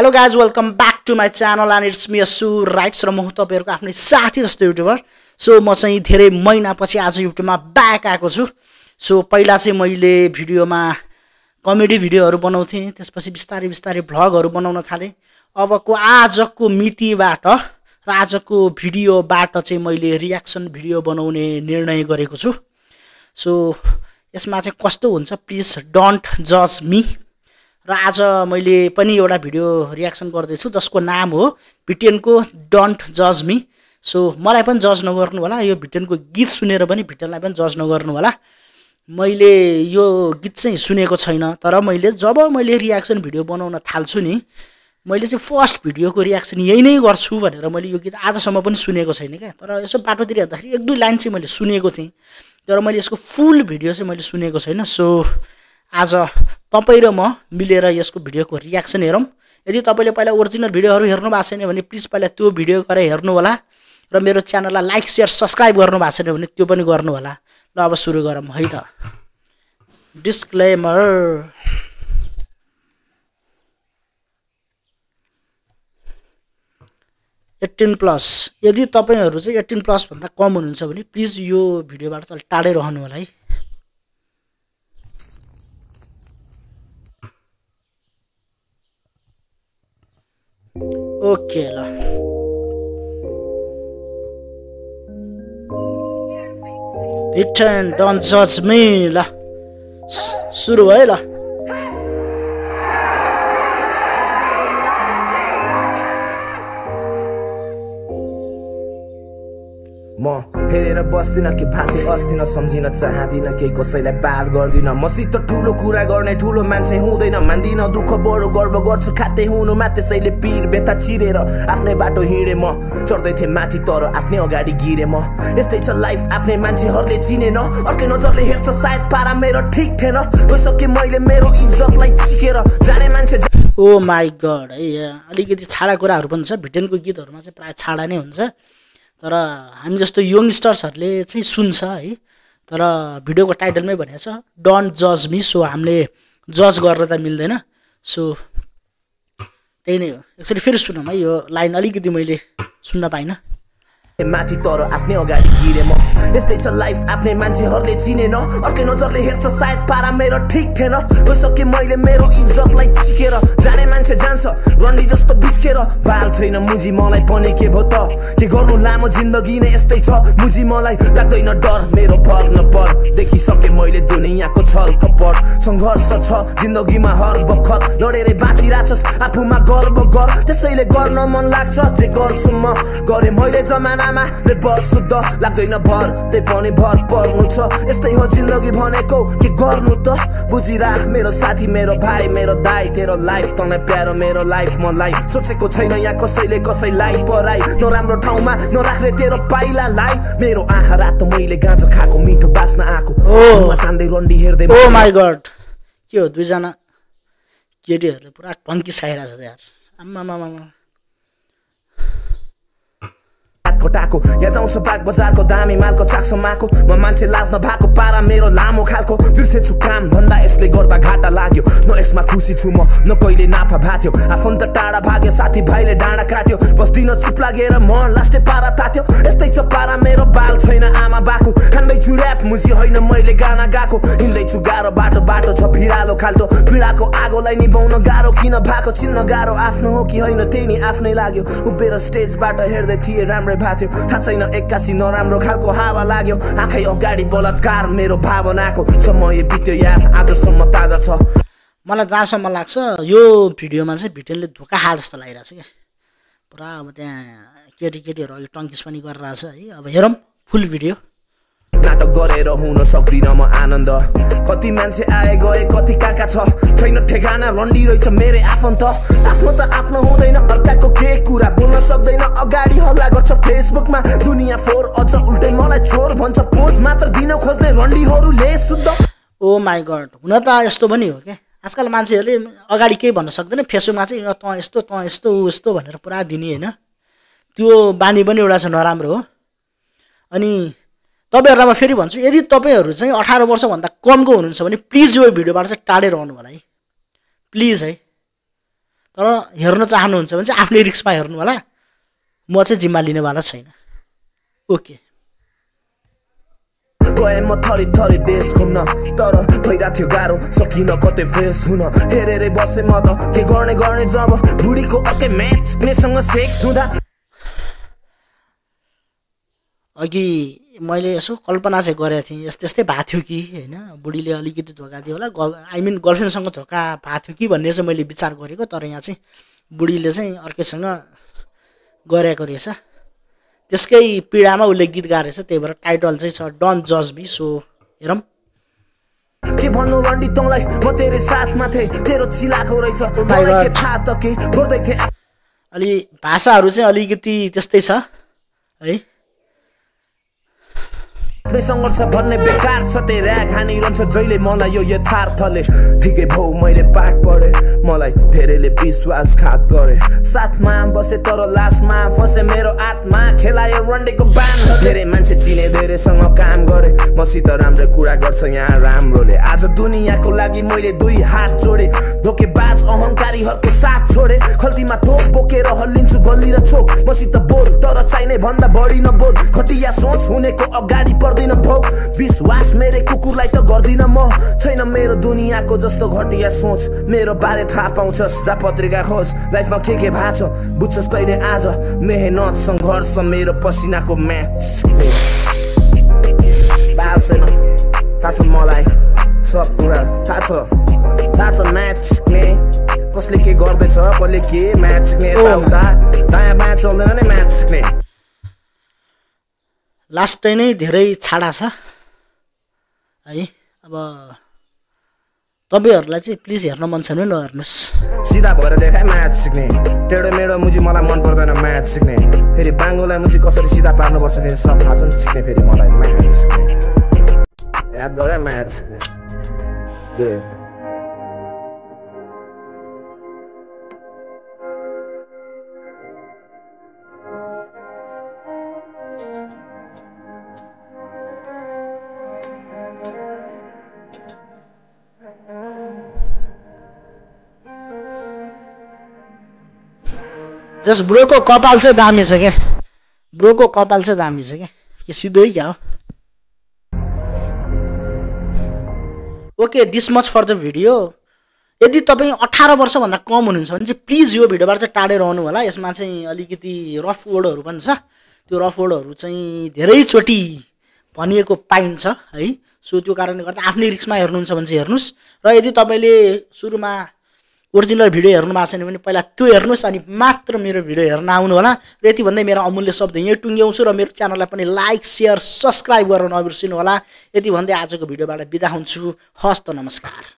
Hello guys, welcome back to my channel and it's me Asu Rights र म तपाईहरुको आफ्नै साथी जस्तो युट्युबर। सो म चाहिँ धेरै महिनापछि आज युट्युबमा ब्याक आएको छु। सो पहिला चाहिँ मैले भिडियोमा कमेडी भिडियोहरु बनाउँथे, त्यसपछि बिस्तारै बिस्तारै भ्लगहरु बनाउन थाले। अबको आजको मितिबाट र आजको भिडियोबाट चाहिँ मैले रियाक्सन भिडियो बनाउने निर्णय गरेको छु। सो यसमा चाहिँ कस्तो हुन्छ प्लिज डोन्ट जज मी। र आज मैले पनि एउटा भिडियो रियाक्सन गर्दै छु जसको नाम हो भिटेन को डोन्ट जज मी। सो मलाई पनि जज नगर्नु होला, यो भिटेन को गीत सुनेर पनि भिटेनलाई पनि जज नगर्नु होला। मैले यो गीत चाहिँ सुनेको छैन, तर मैले जब मैले रियाक्सन भिडियो बनाउन थाल्छु नि, मैले चाहिँ फर्स्ट भिडियोको रियाक्सन यही नै गर्छु भनेर मैले यो गीत आजसम्म पनि सुनेको छैन क्या। तर यसो बाटोतिर हेर्दाखेरि एक दुई लाइन चाहिँ मैले सुनेको थिएँ, तर मैले यसको फुल भिडियो चाहिँ मैले सुनेको छैन। सो आज तपाई र म मिलेर यसको भिडियोको रियाक्सन हेरौं। यदि तपाईले पहिला ओरिजिनल भिडियोहरु हेर्नु भएको छैन भने प्लिज पहिला त्यो भिडियो गएर हेर्नु होला र मेरो च्यानललाई लाइक शेयर सब्स्क्राइब गर्नु भएको छैन भने त्यो पनि गर्नु होला। ल अब सुरु गरौँ है त। डिस्क्लेमर। $18+ यदि तपाईहरु चाहिँ 18+ भन्दा कम हुनुहुन्छ भने प्लिज यो भिडियोबाट चाहिँ टाढै रहनु होला है। ओके ल भिटेन डोन्ट जज मी। ल सुरु है ल। म हेरेर बस्दिन के भाते अस्दिन सम्झिन चाहदिन केही कसैलाई बात गर्दिन। मसित ठुलो कुरा गर्ने ठुलो मान्छे हुँदैन, मान्दिन दुःख बडो गर्व गर्छु खाते हुनुमा। त्यसैले पीर बेथा चिरेर आफ्नै बाटो हिँडे म, चढ्दै थिएँ माथि तर आफ्नै अगाडि गिरे म। यस्तै छ लाइफ आफ्नै मान्छेहरूले चिनेन, अर्कै नजरले हेर्छ सायद पारा मेरो ठिक थिएन। गइसके मैले मेरो इज्जतलाई चिकेर जाने मान्छे। ओ माई गॉड है, अलिकति छाडा कुराहरु पनि छ। भिटेनको गीतहरुमा चाहिँ प्राय छाडा नै हुन्छ, तर हामी जस्तो यंगस्टर्सहरुले चाहिँ सुन्छ है। तर भिडियोको टाइटलमै भनेको छ डोन्ट जज मी। सो हामीले जज गर्न त मिल्दैन। सो त्यही नै हो। एकचोटी फेरि सुनौँ है, यो लाइन अलिकति मैले सुन्न पाइन। माथि तर आफ्नै अगाडि गिरे म। यस्तै छ लाइफ आफ्नै मान्छेहरूले चिनेन, अर्कै नजरले हेर्छ सायद पारा मेरो ठिक थिएन। गइसके मैले मेरो इज्जतलाई चिकेर जाने मान्छे जान्छ रन्डी जस्तो बिचकेर। बाल छैन मुजी मलाई पनि के भो त, के गर्नु लामो जिन्दगी नै यस्तै छ मुजी। मलाई लाग्दैन डर मेरो भर नपर, देखिसके मैले दुनियाँको छल कपट। संघर्ष छ जिन्दगीमा हर बखत, लडेरै बाँचिराछस् आफूमा गर्व गर। त्यसैले गर्न मन लाग्छ जे गर्छु म, गरे मैले जमानामा रे बसुद्ध। लाग्दैन भर त्यही पनि भर पर्नु छ, यस्तै हो जिन्दगी भनेको के गर्नु त। बुझिराख मेरो साथी मेरो भाइ मेरो दाइ, तेरो लाइफ तँलाई प्यारो मेरो लाइफ मलाई। सोचेको छैन यहाँ कसैले कसैलाई पराई, नराम्रो ठाउँमा नराख्ने तेरो पाइलालाई। मेरो आँखा रातो मैले गाँजा खाएको मिठो बास्न आएको तान्दै रन्डी हेर्दै। ओ माई गॉड, के हो दुईजना केटीहरूले पुरा टङ्की खाइरहेछ त यार। आम्मामामा खटाको याद आउँछ बाग बजारको दामी मालको चाक्समाको। म मान्छे लाज नभएको पारा मेरो लामो खालको। बिर्सेछु काम धन्दा यसले गर्दा घाटा लाग्यो, न यसमा खुसी छु म न कहिले नाफा भाथ्यो। आफन्त टाढा भाग्यो साथी भाइले डाँडा काट्यो, बस्दिन चुप लागेर म लास्टे पारा तात्यो। यस्तै छ पारा मेरो बाल छैन आमा बाको, खाँदैछु ऱ्याप मुजी होइन मैले गाना गाएको। हिँड्दैछु गाह्रो बाटो बाटो छ भिरालो खाल्टो, पीडाको आगोलाई निभाउन गाह्रो किन भएको। चिन्न गाह्रो आफ्नो हो कि होइन त्यही नि आफ्नै लाग्यो। उभिएर स्टेजबाट हेर्दै थिएँ राम्रै थाहा छैन एक्कासी नराम्रो खालको हावा लाग्यो। आँखै अगाडि बलात्कार मेरो भावनाको, समय बित्यो यार आजसम्म ताजा छ। मलाई जहाँसम्म लाग्छ यो भिडियोमा चाहिँ भिटेनले धोका खा जस्तो लागिरहेछ क्या पुरा। अब त्यहाँ केटीकेटीहरू अलिक टङ्किस पनि गरिरहेछ है। अब हेरौँ फुल भिडियो। नाटक गरेर हुन सक्दिन म आनन्द, कति मान्छे आए गए कति काका छ। छैन ठेगाना रन्डी रहेछ मेरै आफन्त, आफ्नो त आफ्नो हुँदैन अर्काको के कुरा। बोल्न सक्दैन अगाडि हल्ला गर्छ फेसबुकमा दुनियाँ फोर, अझ उल्टै मलाई छोर भन्छ। पोज मात्र दिन खोज्ने रन्डीहरूले शुद्ध। ओ माई गॉड, हुन त यस्तो पनि हो क्या आजकल मान्छेहरूले अगाडि केही भन्न सक्दैन, फेसबुकमा चाहिँ त यस्तो उस्तो भनेर पुरा दिने होइन। त्यो बानी पनि एउटा छ नराम्रो हो। अनि तपाईहरुलाई म फेरि भन्छु, यदि तपाईहरु चाहिँ 18 वर्षभन्दा कमको हुनुहुन्छ भने प्लिज यो भिडियोबाट चाहिँ टाढै रहनु होला है, प्लिज है। तर हेर्न चाहनुहुन्छ भने चाहिँ आफ्नै रिस्कमा हेर्नु होला, म चाहिँ जिम्मा लिनेवाला छैन। ओके गए म थरी थरी देश घुम्न, तर भइरहेको थियो गाह्रो, सकिन कतै फ्रेस हुन। हेरेरै बसे म त के गर्ने जब बुढीको अर्कै म्याचसँग सेक्स हुँदा। अघि मैले यसो कल्पना चाहिँ गरेको थिएँ, यस्तै भएको थियो कि होइन, बुढीले अलिकति धोका दियो होला, आई मिन गर्लफ्रेन्डसँग धोका भएको थियो कि भन्ने चाहिँ मैले विचार गरेको। तर यहाँ चाहिँ बुढीले चाहिँ अर्कैसँग गरेको रहेछ, त्यसकै पीडामा उसले गीत गाएछ। त्यही भएर टाइटल चाहिँ छ डोन्ट जज मी। सो हेरौँ के भन्नु रन्डी तँलाई, म तेरो साथमा थिएँ, तेरो चिलाको रहेछ, मलाई के थाहा त के गर्दै थिए। अलि भाषाहरू चाहिँ अलिकति त्यस्तै छ है। सङ्घर्ष भन्ने बेकार छ, त्यही ऱ्याग हानिरहन्छ जहिले मलाई यो यथार्थले। ठिकै भौ मैले पाठ पढेँ, मलाई धेरैले विश्वासघात गरे, साथमा बसे तर लास्टमा फसे मेरो आत्मा, खेलायो रन्डीको बान। धेरै मान्छे चिने, धेरैसँग काम गरे, मसित राम्रो कुरा गर्छ यहाँ राम्रोले। आज दुनियाँको लागि मैले दुई हात जोडे, धोकेबाज अहङ्कारीहरूको साथ छोडे, खल्तीमा थोक बोकेर हल्लिन्छु गल्ली र चोक। मसित बोल तर चाहिने भन्दा बढी नबोल, घटिया सोच हुनेको अगाडि पर्दैन भौ, विश्वास मेरै कुकुरलाई त गर्दिन म। छैन मेरो दुनियाँको जस्तो घटिया सोच, मेरो बारे थाहा पाउँछस् जा पत्रिका खोज। लाइफमा के भएको छ बुझ्छस् तैँले आज, मेहनत सङ्घर्ष मेरो पसिनाको म्याच। थाहा छैन, थाहा छ मलाई सब कुरा थाहा छ म्याच सिक्ने, कसले के गर्दैछ कसले के म्याच सिक्ने, यताउता दायाँ बायाँ चल्दैन नि म्याच सिक्ने। लास्टै नै धेरै छाडा छ है। अब तपाईँहरूलाई चाहिँ प्लिज हेर्न मन छैन भने नहेर्नुहोस्। सिधा भएर देखाए म्याच सिक्ने, टेढो मेढो मुजी मलाई मन पर्दैन म्याच सिक्ने, फेरि बाङ्गोलाई मुजी कसरी सिधा पार्नुपर्छ फेरि सब थाहा छ नि सिक्ने, फेरि मलाई म्याच सिक्ने, याद गरे म्याच सिक्ने। जस ब्रोको कपाल चाहिँ दामी छ क्या, ब्रोको कपाल चाहिँ दामी छ क्या, के सिधै क्या हो। Okay this much for the video. यदि तपाईँ 18 वर्षभन्दा कम हुनुहुन्छ भने चाहिँ प्लिज यो भिडियोबाट चाहिँ टाढै रहनु होला। यसमा चाहिँ अलिकति रफ वर्डहरू पनि छ, त्यो रफ वर्डहरू चाहिँ धेरैचोटि भनिएको पाइन्छ है। सो त्यो कारणले गर्दा आफ्नै रिस्कमा हेर्नुहुन्छ भने चाहिँ हेर्नुहोस्, र यदि तपाईँले सुरुमा ओरिजिनल भिडियो हेर्नु भएको छैन भने पहिला त्यो हेर्नुहोस् अनि मात्र मेरो भिडियो हेर्न आउनु होला। र यति भन्दै मेरो अमूल्य शब्द यहीँ टुङ्ग्याउँछु, र मेरो च्यानललाई पनि लाइक सेयर सब्सक्राइब गर्न नबिर्सिनु होला। यति भन्दै आजको भिडियोबाट बिदा हुन्छु। हस्त नमस्कार।